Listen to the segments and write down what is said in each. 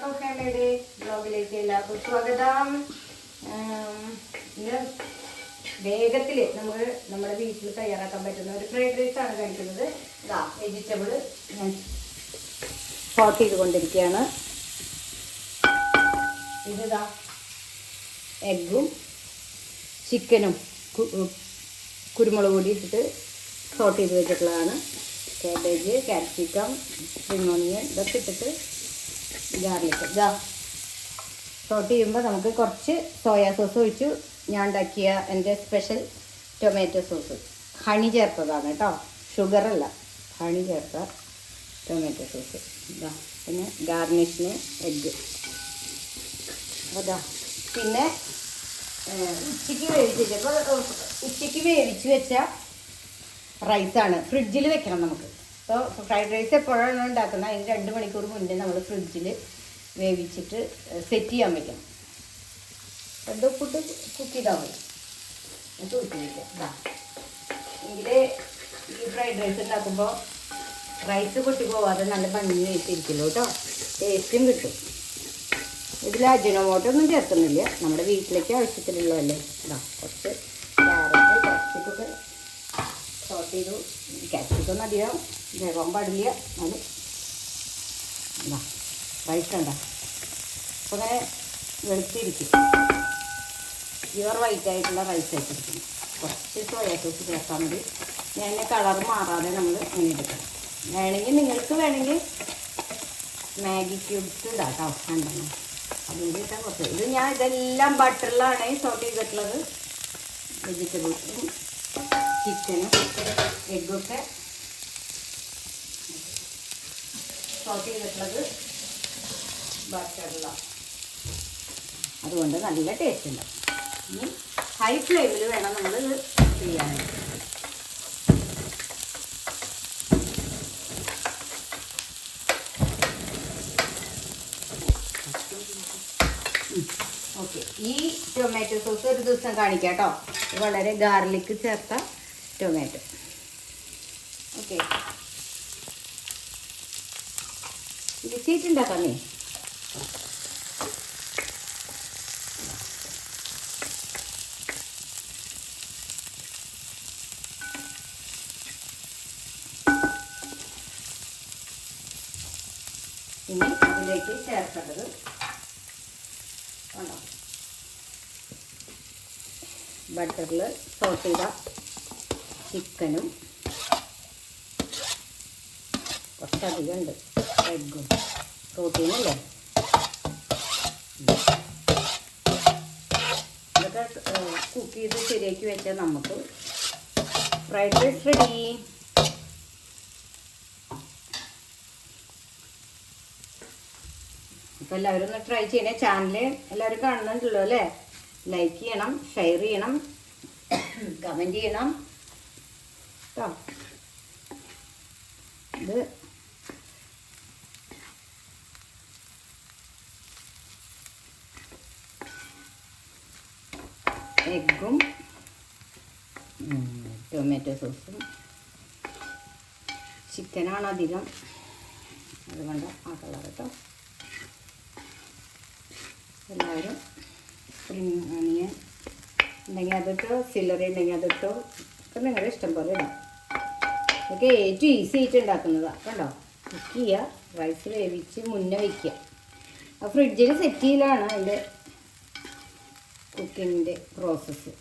Of ഫാമിലിയുടെ ബ്ലോഗിലേക്ക് എല്ലാവർക്കും സ്വാഗതം. ഇന്ന് വേഗത്തിൽ നമ്മുടെ വീട്ടിൽ തയ്യാറാക്കാൻ പറ്റുന്ന ഒരു ഫ്രൈഡ് റൈസ് ആണ് കഴിക്കുന്നത്. വെജിറ്റബിൾ ഞാൻ സോട്ട് ചെയ്തുകൊണ്ടിരിക്കുകയാണ്. ഇതാ എഗ്ഗും ചിക്കനും കുരുമുളക് പൊടി ഇട്ടിട്ട് സോട്ട് ചെയ്ത് വെച്ചിട്ടുള്ളതാണ്. കാബേജ്, ക്യാപ്സിക്കം, സ്പ്രിംഗ് ഓണിയൻ ഇതൊക്കെ ഇട്ടിട്ട് ഗാർലിക് സോട്ട് ചെയ്യുമ്പോൾ നമുക്ക് കുറച്ച് സോയാ സോസ് ഒഴിച്ചു. ഞാൻ ഉണ്ടാക്കിയ എൻ്റെ സ്പെഷ്യൽ ടൊമാറ്റോ സോസ് ഹണി ചേർത്തതാണ് കേട്ടോ, ഷുഗറല്ല, ഹണി ചേർത്ത ടൊമാറ്റോ സോസ്. പിന്നെ ഗാർണിഷിന് എഗ്ഗ്. പിന്നെ ഉച്ചയ്ക്ക് വേവിച്ച് വെച്ച റൈസാണ്. ഫ്രിഡ്ജിൽ വെക്കണം നമുക്ക്. അപ്പോൾ ഫ്രൈഡ് റൈസ് എപ്പോഴാണ് ഉണ്ടാക്കുന്നത് അതിന് 2 മണിക്കൂർ മുന്നേ നമ്മൾ ഫ്രിഡ്ജിൽ വേവിച്ചിട്ട് സെറ്റ് ചെയ്യാൻ വെക്കണം. എന്തോ ഫുഡ് കുക്ക് ചെയ്താൽ മതി. എങ്കിൽ ഈ ഫ്രൈഡ് റൈസ് ഉണ്ടാക്കുമ്പോൾ റൈസ് പൊട്ടി പോവാതെ നല്ല ഭംഗിയായിട്ടിരിക്കുമല്ലോ കേട്ടോ, ടേസ്റ്റും കിട്ടും. ഇതിൽ അജിനോമോട്ടോ ഒന്നും ചേർക്കുന്നില്ല, നമ്മുടെ വീട്ടിലേക്ക് ആവശ്യത്തിലുള്ളതല്ലേ. കുറച്ച് ക്യാരറ്റ്, ക്യാപ്സിക്കൊക്കെ സോട്ട് ചെയ്തു. ക്യാപ്സിക്കൊന്നും അധികം വേവാൻ പാടില്ല. അത് റൈസ് ഉണ്ട അപ്പോൾ അങ്ങനെ വെളുത്തിരിക്കും. പ്യുവർ വൈറ്റ് ആയിട്ടുള്ള റൈസ് ആയിട്ടിരിക്കും. കുറച്ച് സോയാ സോസ് ചേർത്താൽ മതി. ഞാൻ കളർ മാറാതെ നമ്മൾ അങ്ങനെ എടുക്കണം. നിങ്ങൾക്ക് വേണമെങ്കിൽ മാഗി ക്യൂബ്സ് ഇടാം കേട്ടോ, കണ്ടെണ്ണം അതിൻ്റെ ഇട്ടാൽ കുറച്ച്. ഇത് ഞാൻ ഇതെല്ലാം ബട്ടറിലാണ് സോട്ട് ചെയ്തിട്ടുള്ളത്. വെജിറ്റബിൾസും ചിക്കനും എഗ്ഗൊക്കെ സോട്ട് ചെയ്തിട്ടുള്ളത് ബട്ടറിലാണ്. അതുകൊണ്ട് നല്ല ടേസ്റ്റ് ഉണ്ടാവും. ഇനി ഹൈ ഫ്ലെയിമിൽ വേണം നമ്മൾ ചെയ്യാൻ. ഓക്കെ, ഈ ടൊമാറ്റോ സോസ് ഒരു ദിവസം കാണിക്കാം കേട്ടോ. വളരെ ഗാർലിക് ചേർത്ത ടൊമാറ്റോ. ഓക്കെ, ഇത് ചീറ്റ് ഉണ്ടാക്കാമേ. ഇനി ഇതിലേക്ക് ചേർക്കേണ്ടത് ഉണ്ടോ, ബട്ടറിൽ സോട്ട് ചെയ്ത ചിക്കനും കുറച്ചധികം ഉണ്ട് എഗ്ഗും പ്രോട്ടീനല്ലേ. ഇതൊക്കെ കുക്ക് ചെയ്ത് ശരിയാക്കി വെച്ചാൽ നമുക്ക് ഫ്രൈഡ് റൈസ് റെഡി. അപ്പോൾ എല്ലാവരും ഒന്ന് ട്രൈ ചെയ്യണേ. ചാനൽ എല്ലാവരും കാണുന്നുണ്ടല്ലോ അല്ലേ? ലൈക്ക് ചെയ്യണം, ഷെയർ ചെയ്യണം, കമൻറ്റ് ചെയ്യണം കേട്ടോ. ഇത് എഗ്ഗും ടൊമാറ്റോ സോസും ചിക്കനാണ് അധികം, അതുകൊണ്ട് ആ കളർ കേട്ടോ. എല്ലാവരും സ്പ്രിംഗ് ഓണിയൻ ഉണ്ടെങ്കിൽ അതിട്ടോ, സില്ലറി ഉണ്ടെങ്കിൽ അതിട്ടോ, ഒക്കെ നിങ്ങളുടെ ഇഷ്ടം പോലെ ഇടാം. ഒക്കെ ഏറ്റവും ഈസി ആയിട്ട് ഉണ്ടാക്കുന്നതാണ് കണ്ടോ. കുക്ക് ചെയ്യുക, റൈസ് വേവിച്ച് മുന്നേ വയ്ക്കുക. ആ ഫ്രിഡ്ജിൽ സെറ്റ് ചെയ്യലാണ് അതിൻ്റെ കുക്കിങ്ങിൻ്റെ പ്രോസസ്സ്.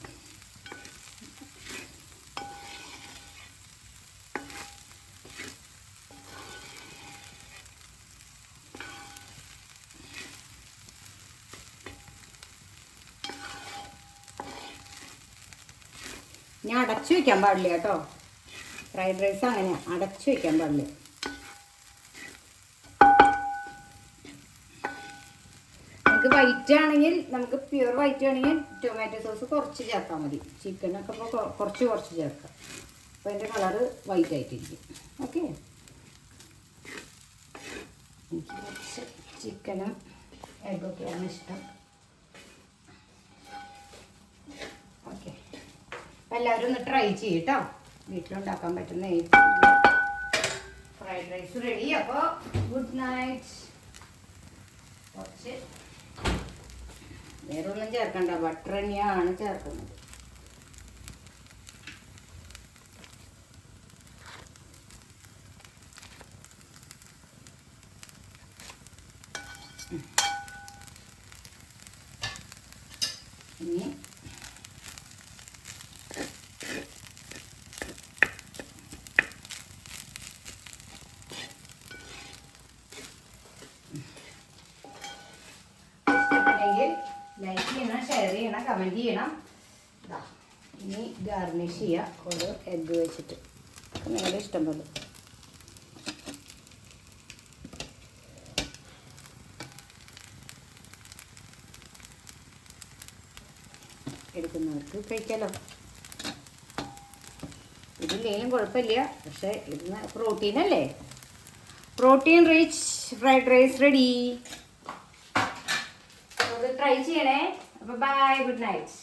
ഞാൻ അടച്ചു വയ്ക്കാൻ പാടില്ല കേട്ടോ. ഫ്രൈഡ് റൈസ് അങ്ങനെ അടച്ചു വയ്ക്കാൻ പാടില്ല. നമുക്ക് വൈറ്റ് ആണെങ്കിൽ, നമുക്ക് പ്യുവർ വൈറ്റ് ആണെങ്കിൽ ടൊമാറ്റോ സോസ് കുറച്ച് ചേർത്താൽ മതി. ചിക്കനൊക്കെ ഇപ്പോൾ കുറച്ച് ചേർക്കാം. അപ്പോൾ അതിൻ്റെ കളറ് വൈറ്റ് ആയിട്ടിരിക്കും. ഓക്കെ, എനിക്ക് കുറച്ച് ചിക്കനും എഗ്ഗൊക്കെയാണ് ഇഷ്ടം. ഓക്കെ, എല്ലാവരും ഒന്ന് ട്രൈ ചെയ്യട്ടോ. വീട്ടിലുണ്ടാക്കാൻ പറ്റുന്ന ഫ്രൈഡ് റൈസ് റെഡി. അപ്പോൾ ഗുഡ് നൈറ്റ്. കുറച്ച് വേറെ ഒന്നും ചേർക്കണ്ട, ബട്ടർ തന്നെയാണ് ചേർക്കുന്നത്. ഇനി ലൈക്ക് ചെയ്യണം, ഷെയർ ചെയ്യണം, കമൻറ്റ് ചെയ്യണം. ഇനി ഗാർണിഷ് ചെയ്യുക ഒരു എഗ്ഗ് വെച്ചിട്ട്, നിങ്ങളുടെ ഇഷ്ടം പോലെ. എടുക്കുന്നവർക്ക് കഴിക്കാമല്ലോ. ഇതില്ലെങ്കിലും കുഴപ്പമില്ല, പക്ഷേ ഇത് പ്രോട്ടീനല്ലേ. Protein rich fried rice ready. Try ചെയ്യണേ. അപ്പോൾ ബൈ, ഗുഡ് നൈറ്റ്.